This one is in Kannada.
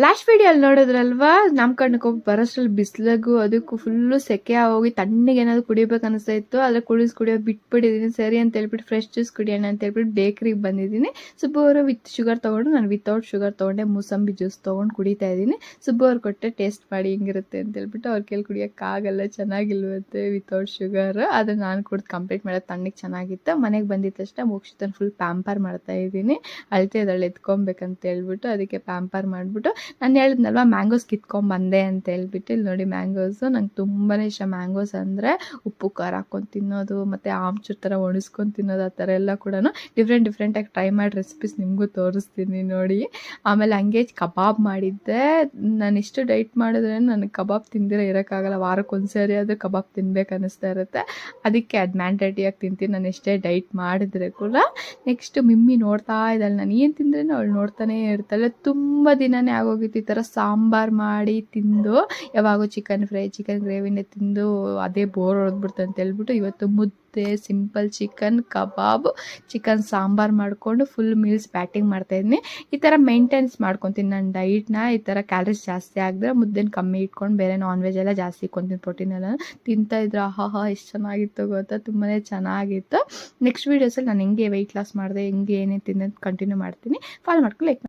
ಲಾಸ್ಟ್ ವಿಡಿಯೋಲ್ಲಿ ನೋಡಿದ್ರಲ್ವಾ ನಮ್ಮ ಕಣ್ಣಕ್ಕೆ ಹೋಗಿ ಬರೋಷ್ಟ್ರಲ್ಲಿ ಬಿಸಿಲಾಗೂ ಅದಕ್ಕೂ ಫುಲ್ಲು ಸೆಕೆ ಹೋಗಿ ತಣ್ಣಗೆ ಏನಾದ್ರು ಕುಡಿಬೇಕು ಅನಿಸ್ತಾ ಇತ್ತು. ಆದರೆ ಕುಡಿಯೋದು ಬಿಟ್ಬಿಟ್ಟಿದ್ದೀನಿ. ಸರಿ ಅಂತ ಹೇಳ್ಬಿಟ್ಟು ಫ್ರೆಶ್ ಜ್ಯೂಸ್ ಕುಡಿಯೋಣ ಅಂತ ಹೇಳ್ಬಿಟ್ಟು ಬೇಕ್ರಿಗೆ ಬಂದಿದ್ದೀನಿ. ಸುಬ್ಬು ಅವರು ವಿತ್ ಶುಗರ್ ತೊಗೊಂಡು, ನಾನು ವಿತೌಟ್ ಶುಗರ್ ತೊಗೊಂಡೆ. ಮೂಸಂಬಿ ಜ್ಯೂಸ್ ತೊಗೊಂಡು ಕುಡಿತಾ ಇದ್ದೀನಿ. ಸುಬ್ಬು ಅವ್ರು ಕೊಟ್ಟೆ ಟೇಸ್ಟ್ ಮಾಡಿ ಹಿಂಗಿರುತ್ತೆ ಅಂತ ಹೇಳ್ಬಿಟ್ಟು ಅವ್ರ ಕೈಲಿ ಕುಡಿಯೋಕ್ಕಾಗಲ್ಲ, ಚೆನ್ನಾಗಿಲ್ವಂತೆ ವಿತೌಟ್ ಶುಗರ್. ಆದರೆ ನಾನು ಕುಡ್ದು ಕಂಪ್ಲೀಟ್ ಮಾಡೋದು ತಣ್ಣಗೆ ಚೆನ್ನಾಗಿತ್ತು. ಮನೆಗೆ ಬಂದಿದ್ದ ತಕ್ಷಣ ಮೋಕ್ಷಿತನ ಫುಲ್ ಪ್ಯಾಂಪರ್ ಮಾಡ್ತಾ ಇದ್ದೀನಿ. ಅಳ್ತಾ ಇದ್ದಾಳೆ ಎತ್ಕೊಬೇಕಂತ ಹೇಳ್ಬಿಟ್ಟು, ಅದಕ್ಕೆ ಪ್ಯಾಂಪರ್ ಮಾಡಿಬಿಟ್ಟು ನಾನು ಹೇಳಿದ್ನಲ್ವ ಮ್ಯಾಂಗೋಸ್ ಕಿತ್ಕೊಂಡ್ಬಂದೆ ಅಂತ ಹೇಳ್ಬಿಟ್ಟು. ಇಲ್ಲಿ ನೋಡಿ ಮ್ಯಾಂಗೋಸು, ನಂಗೆ ತುಂಬಾ ಇಷ್ಟ ಮ್ಯಾಂಗೋಸ್ ಅಂದರೆ. ಉಪ್ಪು ಖಾರ ಹಾಕ್ಕೊಂಡು ತಿನ್ನೋದು ಮತ್ತು ಆಮ್ಚೂರ್ ಥರ ಒಣಸ್ಕೊಂಡು ತಿನ್ನೋದು, ಆ ಥರ ಎಲ್ಲ ಕೂಡ ಡಿಫ್ರೆಂಟಾಗಿ ಟ್ರೈ ಮಾಡಿ ರೆಸಿಪೀಸ್ ನಿಮಗೂ ತೋರಿಸ್ತೀನಿ ನೋಡಿ. ಆಮೇಲೆ ಹಂಗೆ ಕಬಾಬ್ ಮಾಡಿದ್ದೆ. ನಾನು ಇಷ್ಟು ಡೈಟ್ ಮಾಡಿದ್ರೆ ನನಗೆ ಕಬಾಬ್ ತಿಂದಿರ ಇರೋಕ್ಕಾಗಲ್ಲ. ವಾರಕ್ಕೊಂದ್ಸರಿ ಆದರೂ ಕಬಾಬ್ ತಿನ್ಬೇಕು ಅನ್ನಿಸ್ತಾ ಇರುತ್ತೆ. ಅದಕ್ಕೆ ಅದು ಮ್ಯಾಂಡೇಟಿಯಾಗಿ ತಿಂತೀನಿ ನಾನು ಎಷ್ಟೇ ಡೈಟ್ ಮಾಡಿದ್ರೆ ಕೂಡ. ನೆಕ್ಸ್ಟ್ ಮಿಮ್ಮಿ ನೋಡ್ತಾ ಇದ್ದಾಳೆ, ನಾನು ಏನು ತಿಂದ್ರೇನು ಅವಳು ನೋಡ್ತಾನೇ ಇರ್ತಾಳೆ. ತುಂಬ ದಿನವೇ ಆಗೋಗಿತ್ತು ಈ ಥರ ಸಾಂಬಾರು ಮಾಡಿ ತಿಂದು. ಯಾವಾಗೂ ಚಿಕನ್ ಫ್ರೈ, ಚಿಕನ್ ಗ್ರೇವಿನೇ ತಿಂದು ಅದೇ ಬೋರ್ ಹೊಡೆದ್ಬಿಡ್ತು ಅಂತ ಹೇಳ್ಬಿಟ್ಟು ಇವತ್ತು ಮುದ್ದೆ, ಸಿಂಪಲ್ ಚಿಕನ್ ಕಬಾಬ್, ಚಿಕನ್ ಸಾಂಬಾರು ಮಾಡಿಕೊಂಡು ಫುಲ್ ಮೀಲ್ಸ್ ಬ್ಯಾಟಿಂಗ್ ಮಾಡ್ತಾಯಿದ್ದೀನಿ. ಈ ಥರ ಮೇಂಟೆನ್ಸ್ ಮಾಡ್ಕೊತೀನಿ ನಾನು ಡೈಟ್ನ. ಈ ಥರ ಕ್ಯಾಲರೀಸ್ ಜಾಸ್ತಿ ಆಗಿದ್ರೆ ಮುದ್ದೆನ ಕಮ್ಮಿ ಇಟ್ಕೊಂಡು ಬೇರೆ ನಾನ್ ವೆಜ್ ಎಲ್ಲ ಜಾಸ್ತಿ ಇಟ್ಕೊತೀನಿ. ಪ್ರೋಟೀನ್ ಎಲ್ಲ ತಿಂತಾಯಿದ್ರೆ ಆಹಾ ಎಷ್ಟು ಚೆನ್ನಾಗಿತ್ತು ಗೊತ್ತಾ, ತುಂಬಾ ಚೆನ್ನಾಗಿತ್ತು. ನೆಕ್ಸ್ಟ್ ವೀಡಿಯೋಸಲ್ಲಿ ನಾನು ಹೆಂಗೆ ವೆಯ್ಟ್ ಲಾಸ್ ಮಾಡಿದೆ, ಹೆಂಗೆ ಏನೇನು ತಿಂದೆ ಅಂತ ಕಂಟಿನ್ಯೂ ಮಾಡ್ತೀನಿ. ಫಾಲೋ ಮಾಡ್ಕೊಂಡು ಲೈಕ್